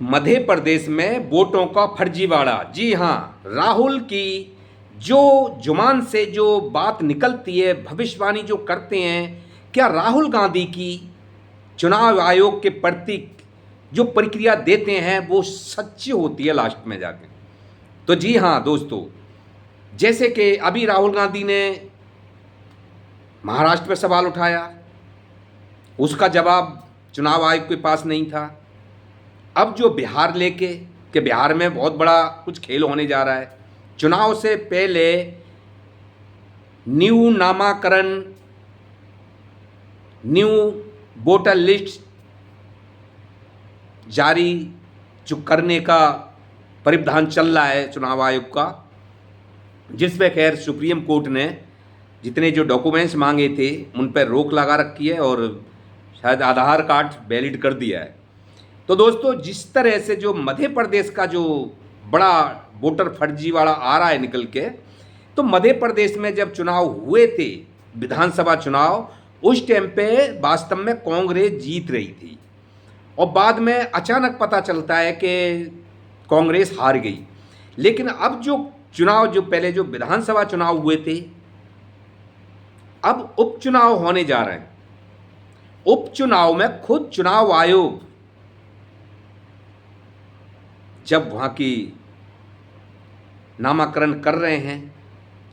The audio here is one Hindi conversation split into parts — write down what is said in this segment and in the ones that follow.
मध्य प्रदेश में वोटों का फर्जीवाड़ा। जी हाँ, राहुल की जो जुबान से जो बात निकलती है, भविष्यवाणी जो करते हैं, क्या राहुल गांधी की चुनाव आयोग के प्रति जो प्रक्रिया देते हैं वो सच्ची होती है लास्ट में जाके। तो जी हाँ दोस्तों, जैसे कि अभी राहुल गांधी ने महाराष्ट्र में सवाल उठाया, उसका जवाब चुनाव आयोग के पास नहीं था। अब जो बिहार लेके कि बिहार में बहुत बड़ा कुछ खेल होने जा रहा है, चुनाव से पहले न्यू नामाकरण, न्यू वोटर लिस्ट जारी जो करने का परिविधान चल रहा है चुनाव आयोग का, जिसमें खैर सुप्रीम कोर्ट ने जितने जो डॉक्यूमेंट्स मांगे थे उन पर रोक लगा रखी है और शायद आधार कार्ड वैलिड कर दिया है। तो दोस्तों, जिस तरह से जो मध्य प्रदेश का जो बड़ा वोटर फर्जीवाड़ा आ रहा है निकल के, तो मध्य प्रदेश में जब चुनाव हुए थे विधानसभा चुनाव, उस टाइम पे वास्तव में कांग्रेस जीत रही थी और बाद में अचानक पता चलता है कि कांग्रेस हार गई। लेकिन अब जो चुनाव जो पहले जो विधानसभा चुनाव हुए थे, अब उपचुनाव होने जा रहे हैं। उपचुनाव में खुद चुनाव आयोग जब वहाँ की नामाकरण कर रहे हैं,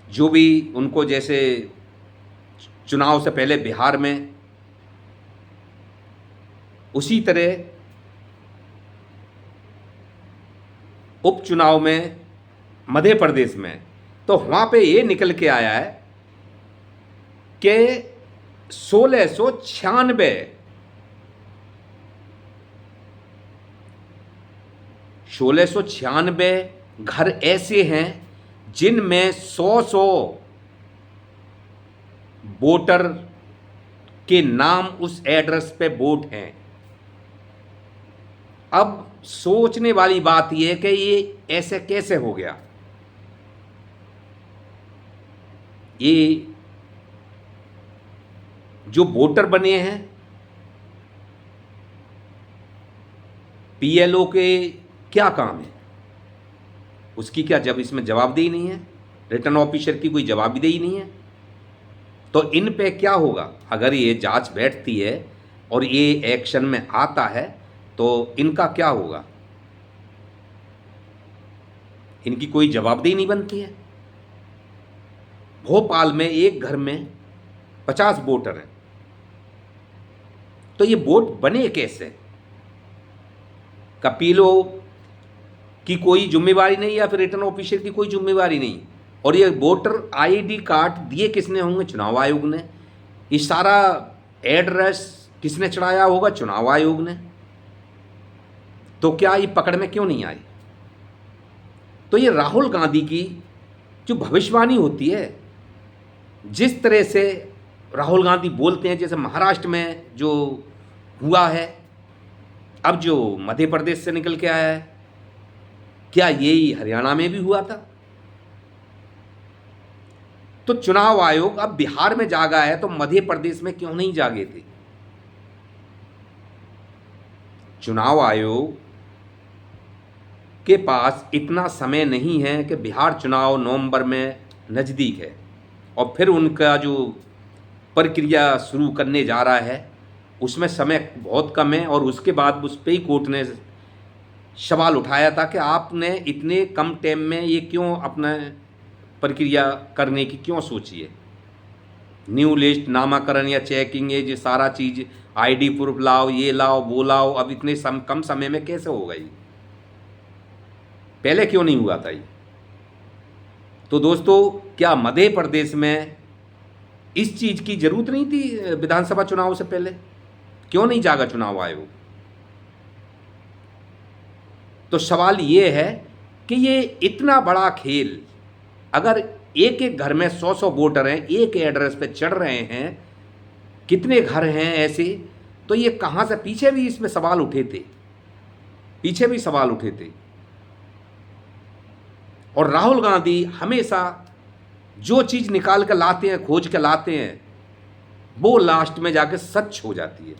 जो भी उनको जैसे चुनाव से पहले बिहार में, उसी तरह उपचुनाव में मध्य प्रदेश में, तो वहाँ पे ये निकल के आया है कि 1696 घर ऐसे हैं जिनमें 100 वोटर के नाम उस एड्रेस पे वोट हैं। अब सोचने वाली बात यह है कि ये ऐसे कैसे हो गया। ये जो वोटर बने हैं पीएलओ के क्या काम है, उसकी क्या जब इसमें जवाबदेही नहीं है, रिटर्न ऑफिसर की कोई जवाबदेही नहीं है, तो इन पे क्या होगा अगर ये जांच बैठती है और ये एक्शन में आता है तो इनका क्या होगा। इनकी कोई जवाबदेही नहीं बनती है। भोपाल में एक घर में 50 वोटर हैं, तो ये वोट बने कैसे। कपीलो की कोई जिम्मेवारी नहीं या फिर रिटर्न ऑफिसर की कोई जिम्मेवारी नहीं, और ये वोटर आईडी कार्ड दिए किसने होंगे, चुनाव आयोग ने। ये सारा एड्रेस किसने चढ़ाया होगा, चुनाव आयोग ने। तो क्या ये पकड़ में क्यों नहीं आई। तो ये राहुल गांधी की जो भविष्यवाणी होती है, जिस तरह से राहुल गांधी बोलते हैं, जैसे महाराष्ट्र में जो हुआ है, अब जो मध्य प्रदेश से निकल के आया है, क्या यही हरियाणा में भी हुआ था। तो चुनाव आयोग अब बिहार में जागा है तो मध्य प्रदेश में क्यों नहीं जागे थे। चुनाव आयोग के पास इतना समय नहीं है कि बिहार चुनाव नवंबर में नज़दीक है और फिर उनका जो प्रक्रिया शुरू करने जा रहा है उसमें समय बहुत कम है, और उसके बाद उस पर ही कोर्ट ने सवाल उठाया था कि आपने इतने कम टाइम में ये क्यों अपना प्रक्रिया करने की क्यों सोची है। न्यू लिस्ट, नामाकरण या चेकिंग, ये सारा चीज़, आईडी प्रूफ लाओ, ये लाओ वो लाओ, अब इतने कम समय में कैसे होगा ये, पहले क्यों नहीं हुआ था ये। तो दोस्तों, क्या मध्य प्रदेश में इस चीज़ की ज़रूरत नहीं थी विधानसभा चुनाव से पहले, क्यों नहीं जागा चुनाव आयोग। तो सवाल ये है कि ये इतना बड़ा खेल, अगर एक एक घर में 100 वोटर हैं, एक एड्रेस पे चढ़ रहे हैं, कितने घर हैं ऐसे, तो ये कहाँ से, पीछे भी इसमें सवाल उठे थे, पीछे भी सवाल उठे थे। और राहुल गांधी हमेशा जो चीज़ निकाल कर लाते हैं, खोज के लाते हैं, वो लास्ट में जाके सच हो जाती है।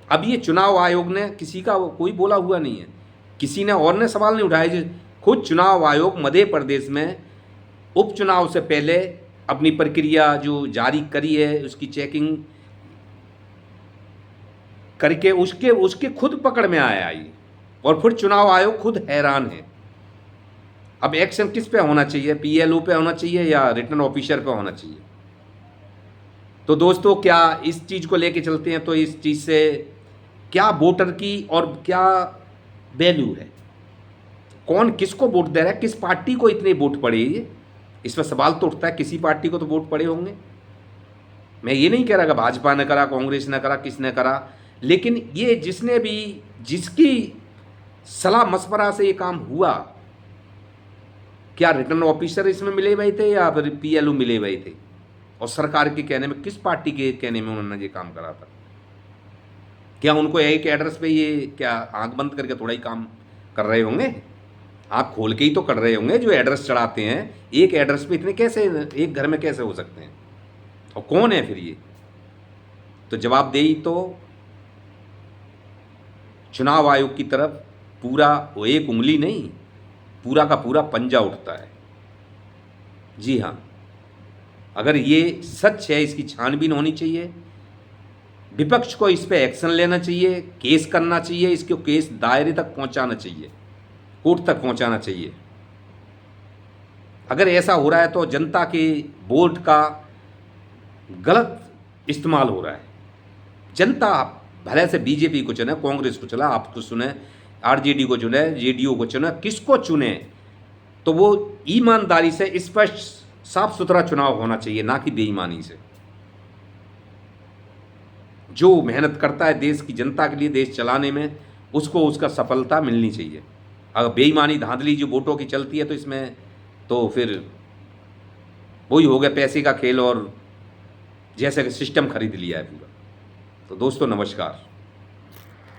अब ये चुनाव आयोग ने किसी का कोई बोला हुआ नहीं है, किसी ने और ने सवाल नहीं उठाया। खुद चुनाव आयोग मध्य प्रदेश में उपचुनाव से पहले अपनी प्रक्रिया जो जारी करी है उसकी चेकिंग करके उसके खुद पकड़ में आया ये, और फिर चुनाव आयोग खुद हैरान है। अब एक्शन किस पे होना चाहिए, पीएलओ पे होना चाहिए या रिटर्न ऑफिसर पे होना चाहिए? तो दोस्तों क्या इस चीज़ को लेके चलते हैं, तो इस चीज़ से क्या वोटर की और क्या वैल्यू है, कौन किसको वोट दे रहा है, किस पार्टी को इतने वोट पड़े, इस पर सवाल तो उठता है। किसी पार्टी को तो वोट पड़े होंगे। मैं ये नहीं कह रहा कि भाजपा ने करा, कांग्रेस ने करा, किसने करा, लेकिन ये जिसने भी जिसकी सलाह मशवरा से ये काम हुआ, क्या रिटर्न ऑफिसर इसमें मिले हुए थे या फिर पीएलओ मिले हुए थे, और सरकार के कहने में, किस पार्टी के कहने में उन्होंने ये काम करा था? क्या उनको एक एड्रेस पे ये क्या आंख बंद करके थोड़ा ही काम कर रहे होंगे? आँख खोल के ही तो कर रहे होंगे। जो एड्रेस चढ़ाते हैं एक एड्रेस पे इतने कैसे एक घर में कैसे हो सकते हैं, और कौन है फिर ये? तो जवाबदेही तो चुनाव आयोग की तरफ पूरा, वो एक उंगली नहीं, पूरा का पूरा पंजा उठता है। जी हाँ, अगर ये सच है इसकी छानबीन होनी चाहिए, विपक्ष को इस पे एक्शन लेना चाहिए, केस करना चाहिए, इसको केस दायरे तक पहुंचाना चाहिए, कोर्ट तक पहुंचाना चाहिए। अगर ऐसा हो रहा है तो जनता के वोट का गलत इस्तेमाल हो रहा है। जनता भले से बीजेपी को चुने, कांग्रेस को चला, आपको चुने, आरजेडी को चुने, जेडीयू को चुने, किसको चुने, तो वो ईमानदारी से स्पष्ट साफ सुथरा चुनाव होना चाहिए, ना कि बेईमानी से। जो मेहनत करता है देश की जनता के लिए, देश चलाने में, उसको उसका सफलता मिलनी चाहिए। अगर बेईमानी धांधली जो वोटों की चलती है तो इसमें तो फिर वही हो गया पैसे का खेल, और जैसे कि सिस्टम खरीद लिया है पूरा। तो दोस्तों नमस्कार।